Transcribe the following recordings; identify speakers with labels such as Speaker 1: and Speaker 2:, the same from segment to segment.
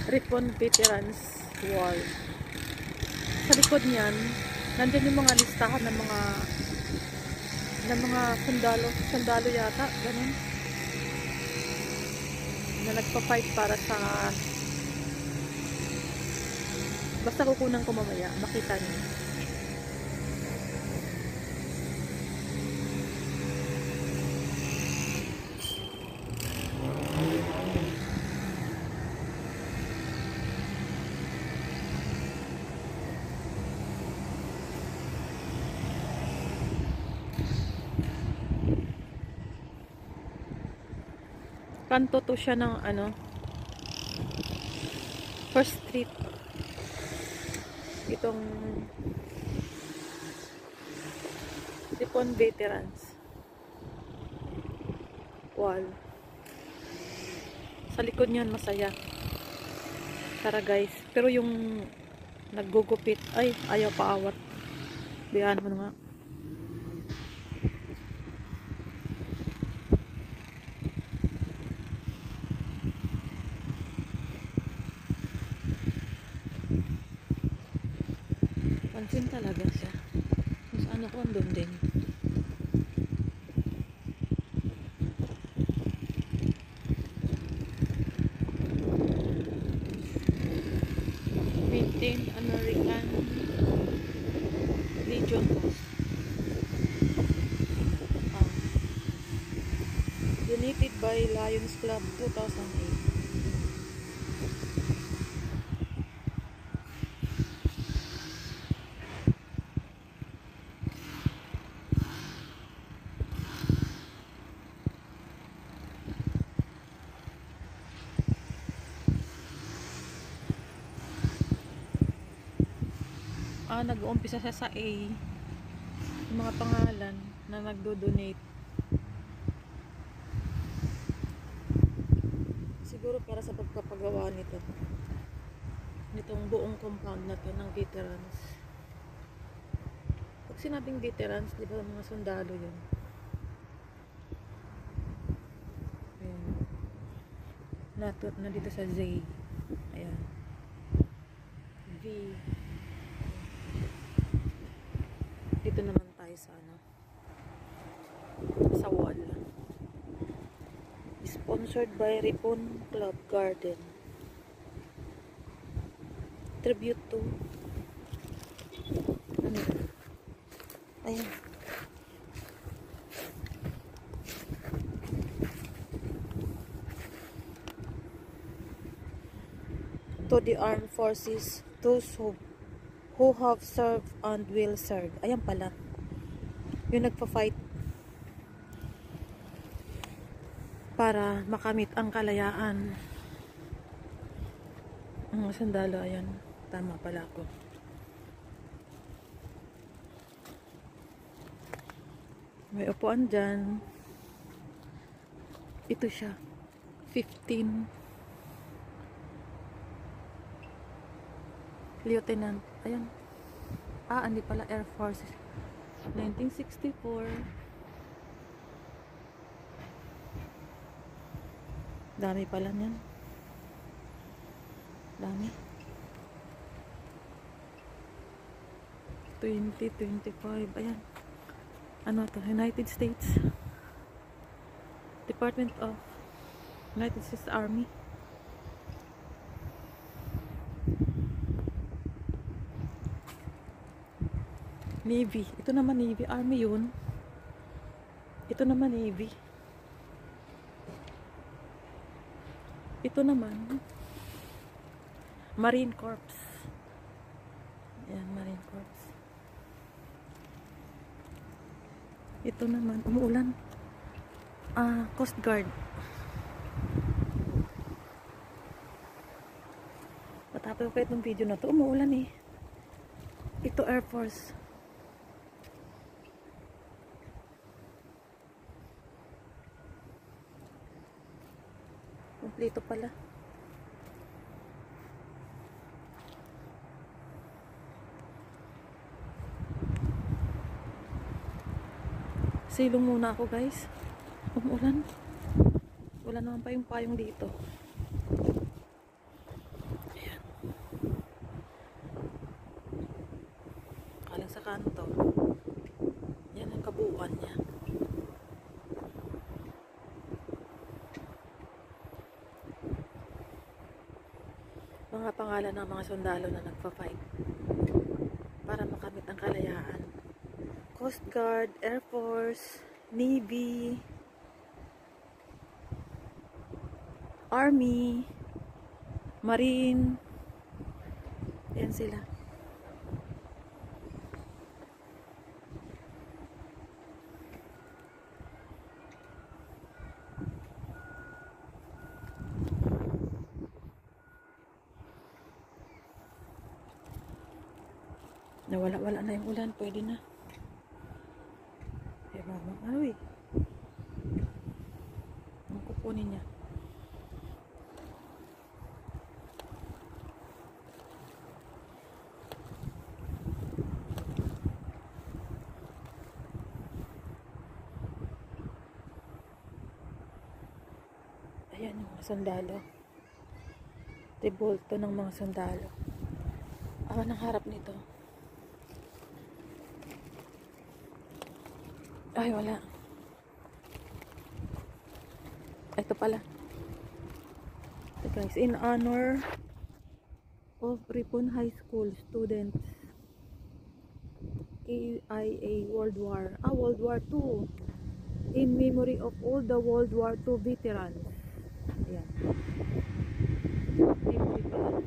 Speaker 1: Ripon Veterans Wall. Sa likod niyan, nandyan yung mga listahan ng mga sundalo yata, ganun. Na nagpa-fight para sa, basta kukunan ko mamaya, makita niyo. Kanto to siya ng ano, First Street. Itong Ripon Veterans Wall. Sa likod niyan masaya. Tara guys. Pero yung naggugupit, ay ayaw paawat. Bihan mo nga. Pansin talaga siya. Kung saan ako andun din. Maintain American Legion Post. Donated by Lions Club 2008. Nag-uumpisa siya sa A. Yung mga pangalan na nagdo-donate. Siguro para sa pagpapagawa nitong buong compound na to ng veterans. Pag sinabing veterans, di ba mga sundalo yun? Ayan. Nandito sa Z. Ayan. V. Dito naman tayo sa sa wall. Sponsored by Ripon Club Garden. Tribute to ano? Ayan. To the armed forces, those who have served and will serve. Ayan pala. Yung nagpa-fight para makamit ang kalayaan. Ang sundalo, ayan. Tama pala ako. May upuan dyan. Ito siya. 15. Lieutenant. Ayan. Hindi pala Air Force. 1964. Dami pala niyan. Dami. 2025. Ayan. Ano to? United States. Department of United States Army. Navy. Ito naman Navy. Army yun. Ito naman Navy. Ito naman Marine Corps. Ayan, Marine Corps. Ito naman, umuulan. Coast Guard. Matapos ko itong video na to, umuulan eh. Ito Air Force. Kompleto pala. Silong muna ako guys. Umuulan. Wala naman pa yung payong dito. Mga pangalan ng mga sundalo na nagpa-fight para makamit ang kalayaan. Coast Guard, Air Force, Navy, Army, Marine. Yan sila. Nawala-wala na yung ulan. Pwede na. Eh, mama. Ay. Ang kukunin niya. Ayan yung mga sundalo. Tribulto ng mga sundalo. Ang harap nito. Ay, wala. Ito pala. Ito guys, in honor of Ripon High School students. KIA World War II. In memory of all the World War II veterans. Ayan. Memory pala.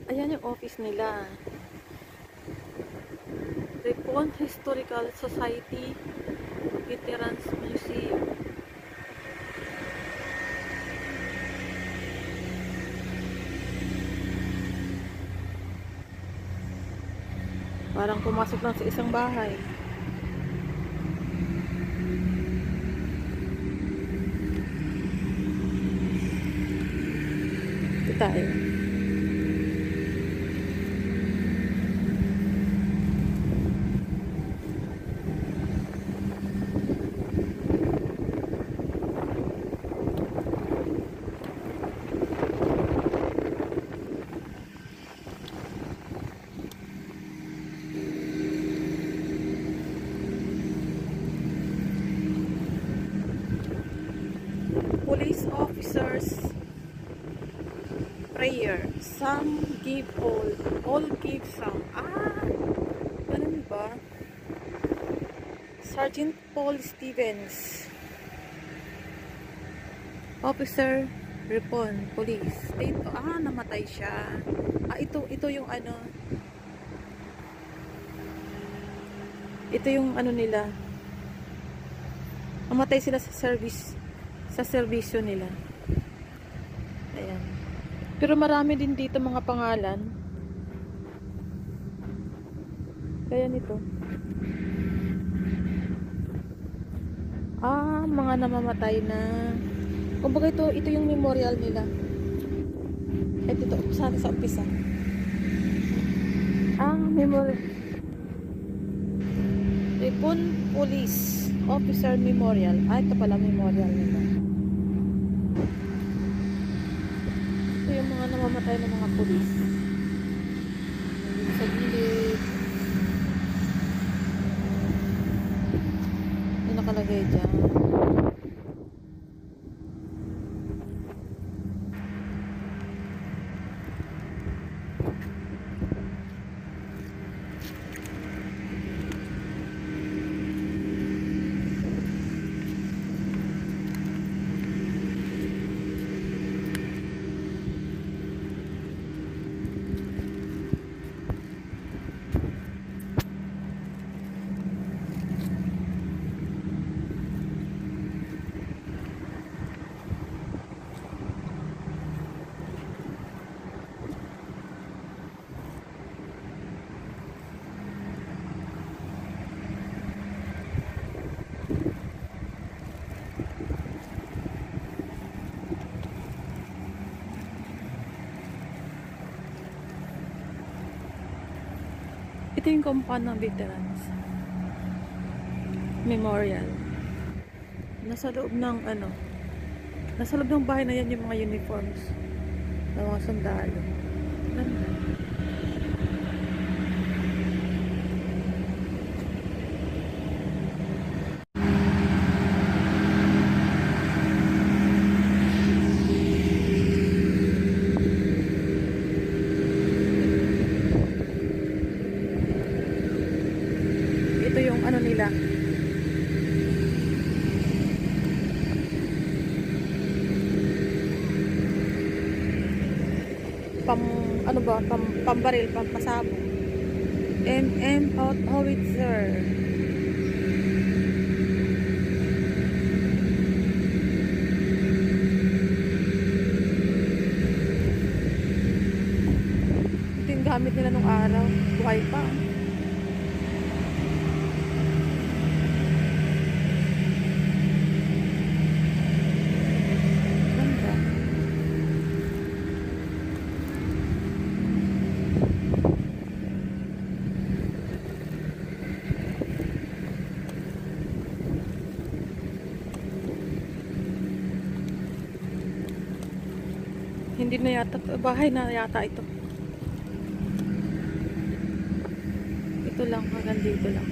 Speaker 1: Ayan yung office nila. Ripon Historical Society Veterans Museum. Parang pumasok lang sa isang bahay. Ito tayo. Police officers prayer. Some give all give some. Ganun ba? Sergeant Paul Stevens, Officer Ripon Police. Ito, namatay siya. Ito yung ano. Ito yung ano nila. Namatay sila sa service. Sa serbisyo nila. Ayan. Pero marami din dito mga pangalan. Kaya nito. Mga namamatay na. Kumbaga ito yung memorial nila. Ito sa umpisa. Memorial. Ripon Police Officer Memorial. Ito pala memorial nila. Ito yung mga namamatay ng mga pulis. Sa gilid. Yung nakalagay dyan. Ito yung compound ng veterans memorial. Nasa loob ng nasa loob ng bahay na yan yung mga uniforms ng mga sundalo. Ganda. nila. Ano ba, pambaril, pampasabog. Howitzer. Ito yung gamit nila nung araw. Buhay pa. Ganda. Hindi na yata, bahay na yata ito. Ito lang, hanggang dito lang.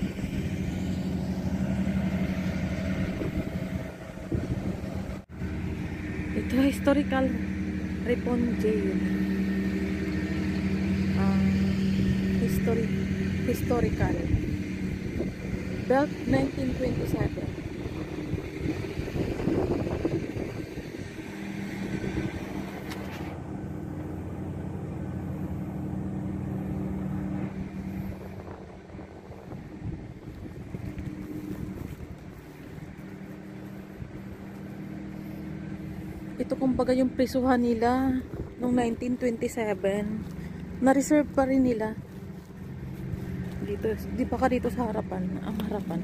Speaker 1: Ito, historical Ripon Jail. Historical. Built 1927. Ito kumbaga yung prisuhan nila noong 1927. Na-reserve pa rin nila. Dito, di pa ka dito sa harapan. Ang harapan.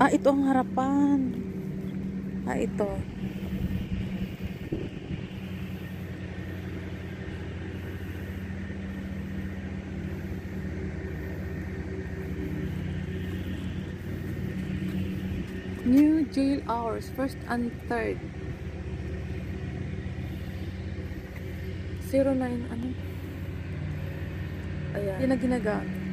Speaker 1: Ito ang harapan. Ito. New jail hours, 1st and 3rd. 09 ano? Ayan. Yan na ginagamit.